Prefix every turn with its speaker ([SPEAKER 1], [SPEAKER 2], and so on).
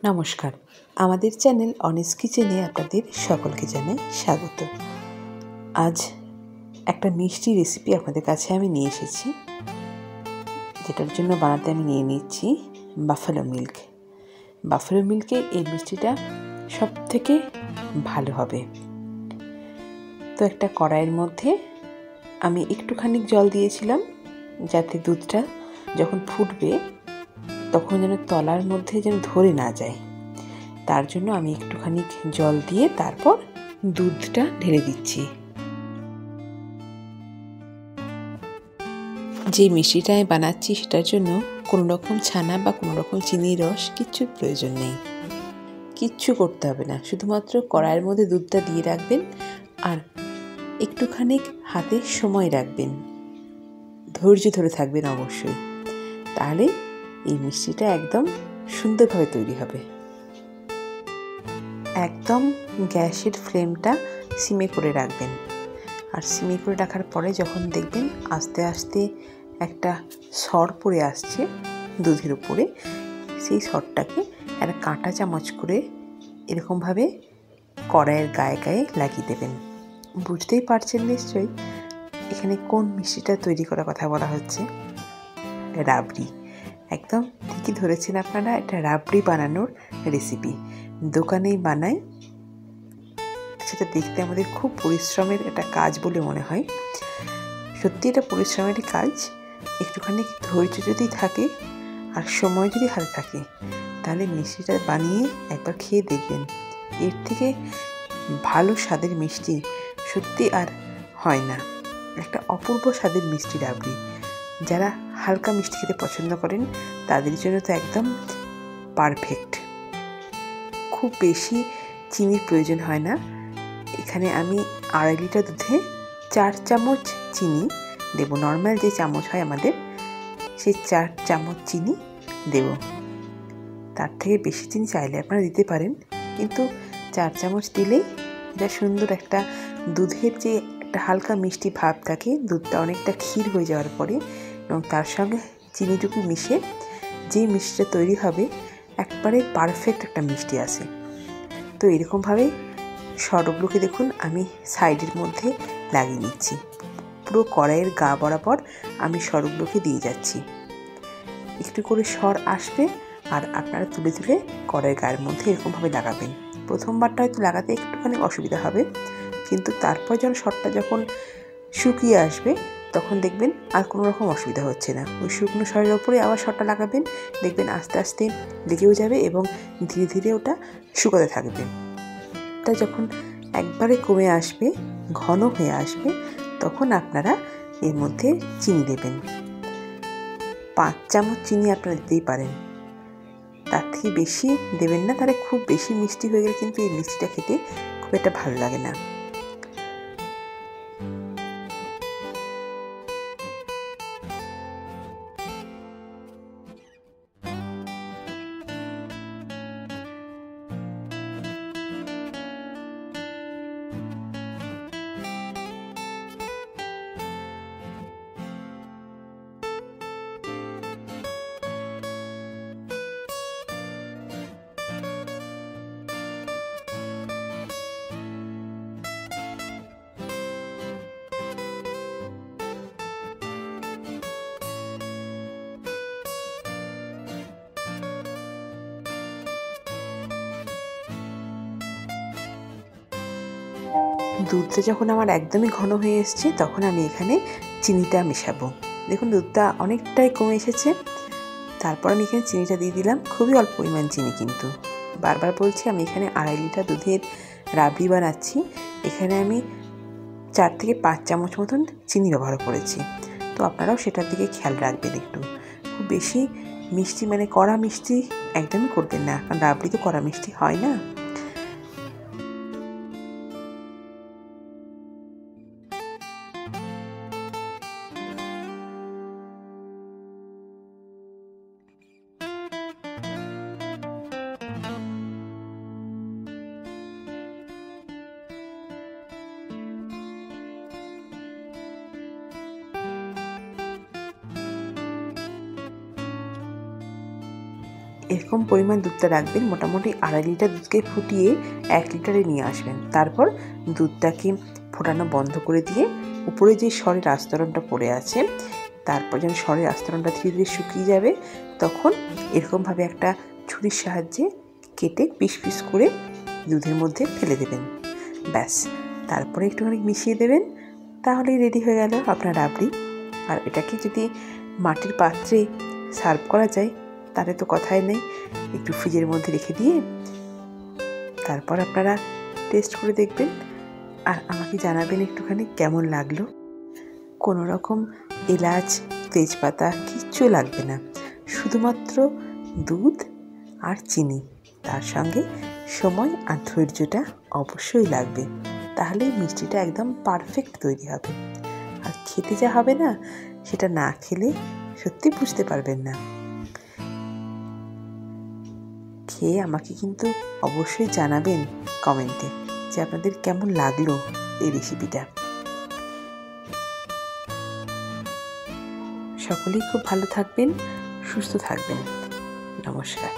[SPEAKER 1] নমস্কার, আমাদের channel honest কিচেনে আপনাদের সকলকে জানাই স্বাগত। আজ একটা মিষ্টি রেসিপি আপনাদের কাছে আমি নিয়ে এসেছি, যেটার জন্য বানাতে আমি নিয়ে নিচ্ছি বাফালো মিল্ক। বাফালো মিল্কে এই মিষ্টিটা সব থেকে ভালো হবে। তো একটা কড়াইয়ের মধ্যে আমি একটুখানি জল দিয়েছিলাম, যাতে দুধটা যখন ফুটবে তখন যেন তলার মধ্যে যেন ধরে না যায়। তার জন্য আমি একটুখানি জল দিয়ে তারপর দুধটা ঢেলে দিচ্ছি। যে মিষ্টিটা আমি বানাচ্ছি সেটার জন্য কোনো রকম ছানা বা কোনো রকম চিনির রস কিচ্ছুর প্রয়োজন নেই, কিচ্ছু করতে হবে না। শুধুমাত্র কড়াইয়ের মধ্যে দুধটা দিয়ে রাখবেন আর একটুখানি হাতে সময় রাখবেন, ধৈর্য ধরে থাকবেন অবশ্যই, তাহলে এই মিষ্টিটা একদম সুন্দরভাবে তৈরি হবে। একদম গ্যাসের ফ্লেমটা সিমে করে রাখবেন, আর সিমে করে রাখার পরে যখন দেখবেন আস্তে আস্তে একটা সর পড়ে আসছে দুধের উপরে, সেই সরটাকে একটা কাঁটা চামচ করে এরকমভাবে কড়াইয়ের গায়ে গায়ে লাগিয়ে দেবেন। বুঝতেই পারছেন নিশ্চয়ই এখানে কোন মিষ্টিটা তৈরি করার কথা বলা হচ্ছে। রাবড়ি, একদম ঠিকই ধরেছেন আপনারা, এটা রাবড়ি বানানোর রেসিপি। দোকানেই বানাই, সেটা দেখতে আমাদের খুব পরিশ্রমের একটা কাজ বলে মনে হয়। সত্যি এটা পরিশ্রমেরই কাজ। একটুখানি ধৈর্য যদি থাকে আর সময় যদি হাতে থাকে, তাহলে মিষ্টিটা বানিয়ে একবার খেয়ে দেখবেন। এর থেকে ভালো স্বাদের মিষ্টি সত্যি আর হয় না। একটা অপূর্ব স্বাদের মিষ্টি রাবড়ি। যারা হালকা মিষ্টি খেতে পছন্দ করেন তাদের জন্য তো একদম পারফেক্ট। খুব বেশি চিনির প্রয়োজন হয় না। এখানে আমি 2.5 লিটার দুধে 4 চামচ চিনি দেব। নর্মাল যে চামচ হয় আমাদের, সেই 4 চামচ চিনি দেব। তার থেকে বেশি চিনি চাইলে আপনারা দিতে পারেন, কিন্তু 4 চামচ দিলেই এটা সুন্দর একটা দুধের যে একটা হালকা মিষ্টি ভাব থাকে, দুধটা অনেকটা ক্ষীর হয়ে যাওয়ার পরে এবং তার সঙ্গে চিনিটুকু মিশে যে মিষ্টিটা তৈরি হবে একবারে পারফেক্ট একটা মিষ্টি আসে। তো এরকমভাবে সরগুলোকে দেখুন আমি সাইডের মধ্যে লাগিয়ে নিচ্ছি। পুরো কড়াইয়ের গা বরাবর আমি সরগুলোকে দিয়ে যাচ্ছি। একটু করে সর আসবে আর আপনারা তুলে তুলে কড়াইয়ের গায়ের মধ্যে এরকমভাবে লাগাবেন। প্রথমবারটা হয়তো লাগাতে একটুখানি অসুবিধা হবে, কিন্তু তারপর সরটা যখন শুকিয়ে আসবে তখন দেখবেন আর কোনো রকম অসুবিধা হচ্ছে না। ওই শুকনো সরের ওপরে আবার সরটা লাগাবেন, দেখবেন আস্তে আস্তে লেগেও যাবে এবং ধীরে ধীরে ওটা শুকাতে থাকবে। তা যখন একবারে কমে আসবে, ঘন হয়ে আসবে, তখন আপনারা এর মধ্যে চিনি দেবেন। 5 চামচ চিনি আপনারা দিতেই পারেন, তার থেকে বেশি দেবেন না, তাহলে খুব বেশি মিষ্টি হয়ে গেলে কিন্তু এই মিষ্টিটা খেতে খুব একটা ভালো লাগে না। দুধটা যখন আমার একদমই ঘন হয়ে এসছে, তখন আমি এখানে চিনিটা মেশাবো। দেখুন দুধটা অনেকটাই কমে এসেছে। তারপর আমি এখানে চিনিটা দিয়ে দিলাম, খুবই অল্প পরিমাণ চিনি, কিন্তু বারবার বলছি আমি এখানে 2.5 লিটার দুধের রাবড়ি বানাচ্ছি। এখানে আমি 4 থেকে 5 চামচ মতন চিনি ব্যবহার করেছি। তো আপনারাও সেটার দিকে খেয়াল রাখবেন একটু। খুব বেশি মিষ্টি মানে কড়া মিষ্টি একদমই করবেন না, কারণ রাবড়ি তো কড়া মিষ্টি হয় না। এরকম পরিমাণ দুধটা রাখবেন, মোটামুটি 2.5 লিটার দুধকে ফুটিয়ে 1 লিটারে নিয়ে আসবেন। তারপর দুধটাকে ফোটানো বন্ধ করে দিয়ে উপরে যে সরের আস্তরণটা পড়ে আছে, তারপর যখন সরের আস্তরণটা ধীরে ধীরে শুকিয়ে যাবে, তখন এরকমভাবে একটা ছুরির সাহায্যে কেটে পিস পিস করে দুধের মধ্যে ফেলে দেবেন। ব্যাস, তারপরে একটুখানি মিশিয়ে দেবেন, তাহলেই রেডি হয়ে গেল আপনার রাবড়ি। আর এটাকে যদি মাটির পাত্রে সার্ভ করা যায় তাহলে তো কথাই নেই। একটু ফ্রিজের মধ্যে রেখে দিয়ে তারপর আপনারা টেস্ট করে দেখবেন আর আমাকে জানাবেন একটুখানি কেমন লাগলো। কোনো রকম এলাচ, তেজপাতা কিচ্ছু লাগবে না, শুধুমাত্র দুধ আর চিনি, তার সঙ্গে সময় আর ধৈর্যটা অবশ্যই লাগবে, তাহলে মিষ্টিটা একদম পারফেক্ট তৈরি হবে। আর খেতে যা হবে না, সেটা না খেলে সত্যি বুঝতে পারবেন না। খেয়ে আমাকে কিন্তু অবশ্যই জানাবেন কমেন্টে যে আপনাদের কেমন লাগলো এই রেসিপিটা। সকলেই খুব ভালো থাকবেন, সুস্থ থাকবেন। নমস্কার।